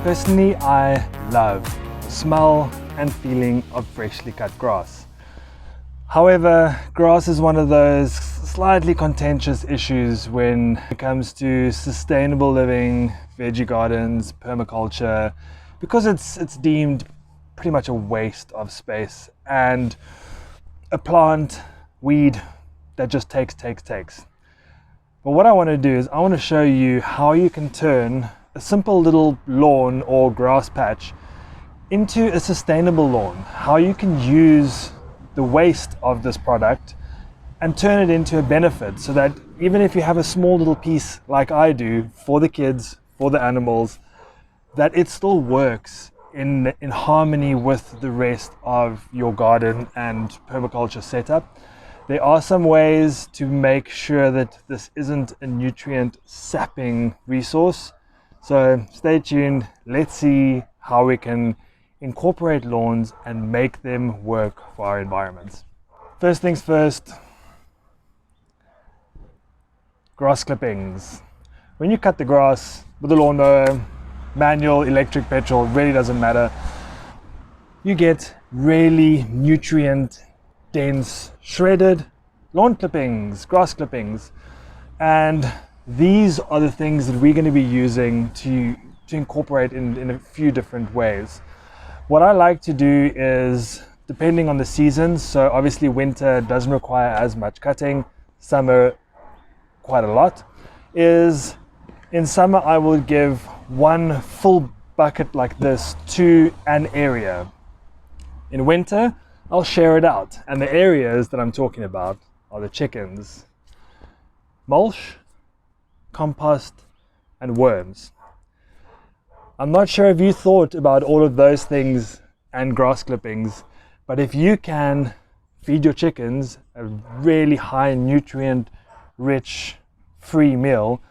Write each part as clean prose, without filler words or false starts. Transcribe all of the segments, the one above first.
Personally, I love the smell and feeling of freshly cut grass. However, grass is one of those slightly contentious issues when it comes to sustainable living, veggie gardens, permaculture, because it's deemed pretty much a waste of space and a plant, weed that just takes. But what I want to do is I want to show you how you can turn a simple little lawn or grass patch into a sustainable lawn, how you can use the waste of this product and turn it into a benefit, so that even if you have a small little piece like I do for the kids, for the animals, that it still works in harmony with the rest of your garden and permaculture setup. There are some ways to make sure that this isn't a nutrient sapping resource. So stay tuned, let's see how we can incorporate lawns and make them work for our environments. First things first, grass clippings. When you cut the grass with a lawnmower, manual, electric, petrol, really doesn't matter, you get really nutrient dense shredded lawn clippings, grass clippings, and these are the things that we're going to be using to incorporate in a few different ways. What I like to do is, depending on the seasons, so obviously winter doesn't require as much cutting, summer quite a lot, is in summer I will give one full bucket like this to an area. In winter I'll share it out, and the areas that I'm talking about are the chickens, mulch, compost, and worms. I'm not sure if you thought about all of those things and grass clippings, but if you can feed your chickens a really high nutrient rich free meal,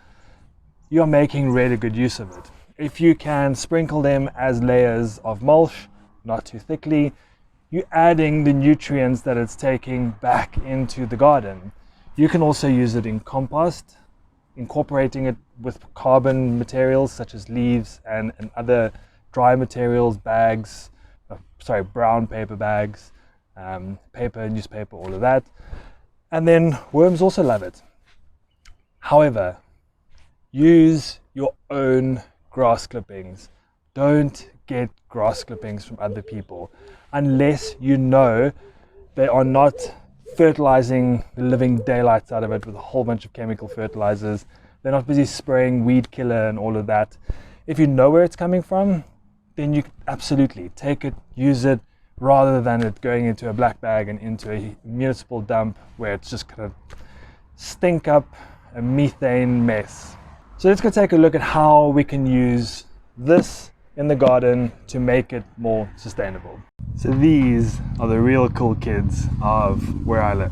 you're making really good use of it. If you can sprinkle them as layers of mulch, not too thickly, you're adding the nutrients that it's taking back into the garden. You can also use it in compost, incorporating it with carbon materials such as leaves and other dry materials, bags, brown paper bags, paper, newspaper, all of that. And then worms also love it. However, use your own grass clippings. Don't get grass clippings from other people unless you know they are not fertilizing the living daylights out of it with a whole bunch of chemical fertilizers. They're not busy spraying weed killer and all of that. If you know where it's coming from, then you absolutely take it, use it, rather than it going into a black bag and into a municipal dump where it's just going to stink up a methane mess. So let's go take a look at how we can use this in the garden to make it more sustainable. So these are the real cool kids of where I live.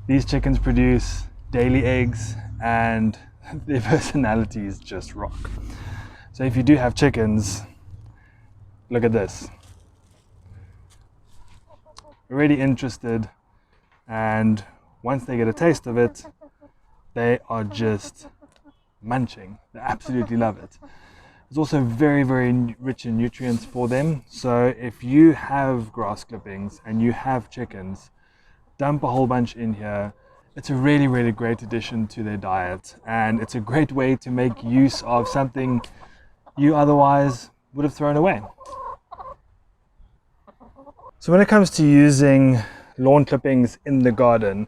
These chickens produce daily eggs and their personalities just rock. So if you do have chickens, look at this. Already interested, and once they get a taste of it, they are just munching. They absolutely love it. It's also very, very rich in nutrients for them. So if you have grass clippings and you have chickens, dump a whole bunch in here. It's a really, really great addition to their diet, and it's a great way to make use of something you otherwise would have thrown away. So when it comes to using lawn clippings in the garden,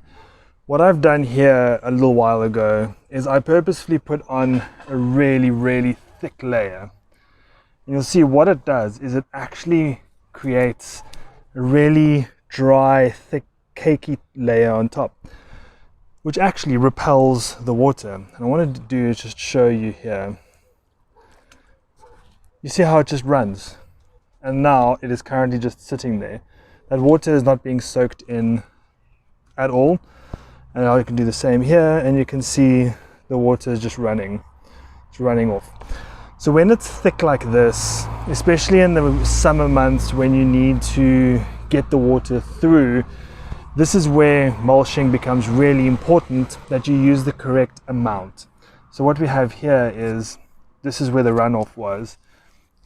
what I've done here a little while ago is I purposefully put on a really, really thick layer. And you'll see what it does is it actually creates a really dry, thick, cakey layer on top, which actually repels the water. And I wanted to do is just show you here. You see how it just runs, and now it is currently just sitting there. That water is not being soaked in at all. And now you can do the same here, and you can see the water is just running. It's running off. So when it's thick like this, especially in the summer months when you need to get the water through, this is where mulching becomes really important, that you use the correct amount. So what we have here is, this is where the runoff was.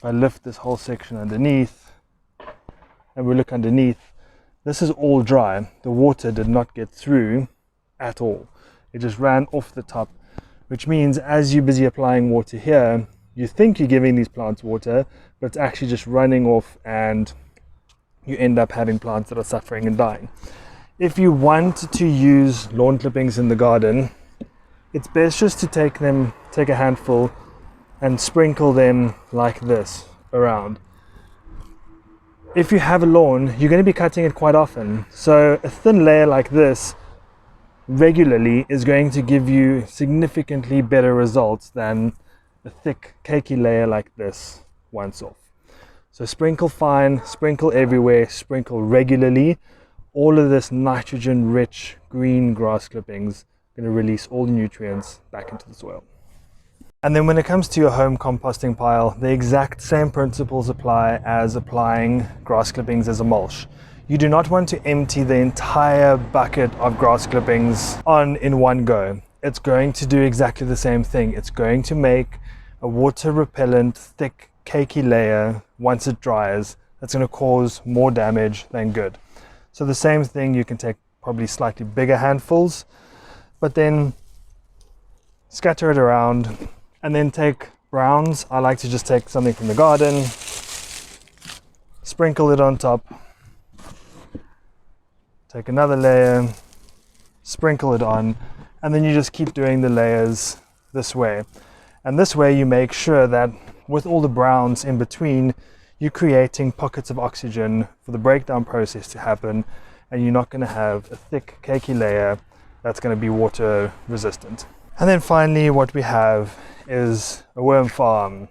if I lift this whole section underneath and we look underneath, this is all dry. The water did not get through at all. It just ran off the top, which means as you're busy applying water here, you think you're giving these plants water, but it's actually just running off and you end up having plants that are suffering and dying. If you want to use lawn clippings in the garden, it's best just to take a handful and sprinkle them like this around. If you have a lawn, you're going to be cutting it quite often. So a thin layer like this regularly is going to give you significantly better results than a thick cakey layer like this once off. So sprinkle fine, sprinkle everywhere, sprinkle regularly. All of this nitrogen rich green grass clippings are going to release all the nutrients back into the soil. And then when it comes to your home composting pile, the exact same principles apply as applying grass clippings as a mulch. You do not want to empty the entire bucket of grass clippings on in one go. It's going to do exactly the same thing. It's going to make a water repellent, thick, cakey layer once it dries. That's going to cause more damage than good. So the same thing, you can take probably slightly bigger handfuls, but then scatter it around. And then take browns. I like to just take something from the garden, sprinkle it on top, take another layer, sprinkle it on, and then you just keep doing the layers this way. And this way you make sure that with all the browns in between, you're creating pockets of oxygen for the breakdown process to happen, and you're not going to have a thick cakey layer that's going to be water resistant. And then finally what we have is a worm farm.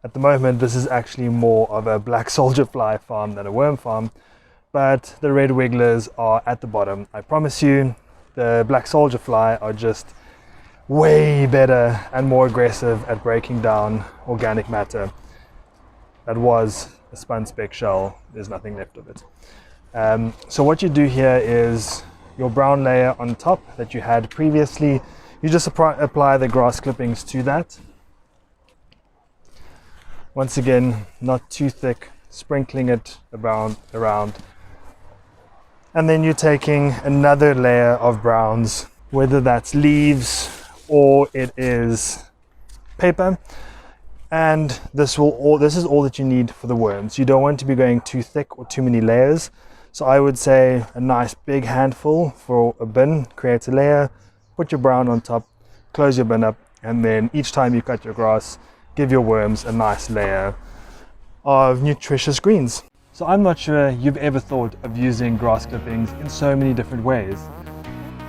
At the moment this is actually more of a black soldier fly farm than a worm farm, but the red wigglers are at the bottom. I promise you the black soldier fly are just way better and more aggressive at breaking down organic matter. That was a spun speck shell, there's nothing left of it. So what you do here is your brown layer on top that you had previously, you just apply the grass clippings to that. Once again, not too thick, sprinkling it around. And then you're taking another layer of browns, whether that's leaves or it is paper. And this is all that you need for the worms. You don't want to be going too thick or too many layers. So I would say a nice big handful for a bin, create a layer, put your brown on top, close your bin up, and then each time you cut your grass, give your worms a nice layer of nutritious greens. So I'm not sure you've ever thought of using grass clippings in so many different ways,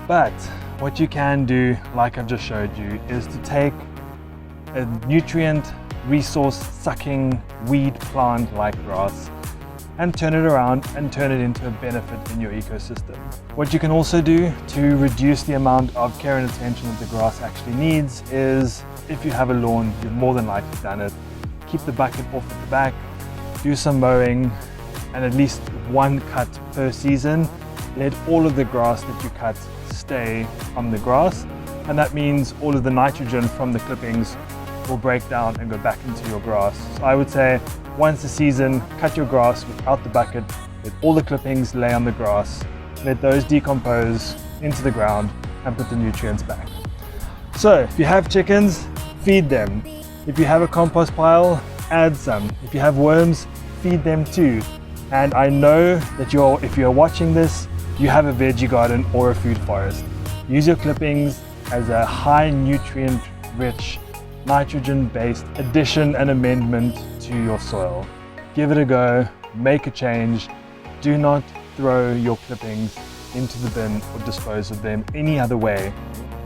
but what you can do, like I've just showed you, is to take a nutrient resource sucking weed plant like grass and turn it around and turn it into a benefit in your ecosystem. What you can also do to reduce the amount of care and attention that the grass actually needs is, if you have a lawn, you've more than likely done it, keep the bucket off at the back, do some mowing, and at least one cut per season. Let all of the grass that you cut stay on the grass, and that means all of the nitrogen from the clippings will break down and go back into your grass. So I would say once a season, cut your grass without the bucket, let all the clippings lay on the grass, let those decompose into the ground and put the nutrients back. So if you have chickens, feed them. If you have a compost pile, add some. If you have worms, feed them too. And I know that if you're watching this, you have a veggie garden or a food forest. Use your clippings as a high nutrient rich, nitrogen-based addition and amendment to your soil. Give it a go, make a change. Do not throw your clippings into the bin or dispose of them any other way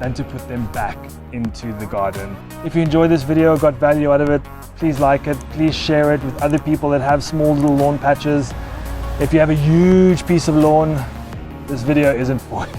than to put them back into the garden. If you enjoyed this video, got value out of it, please like it, please share it with other people that have small little lawn patches. If you have a huge piece of lawn, this video isn't for you.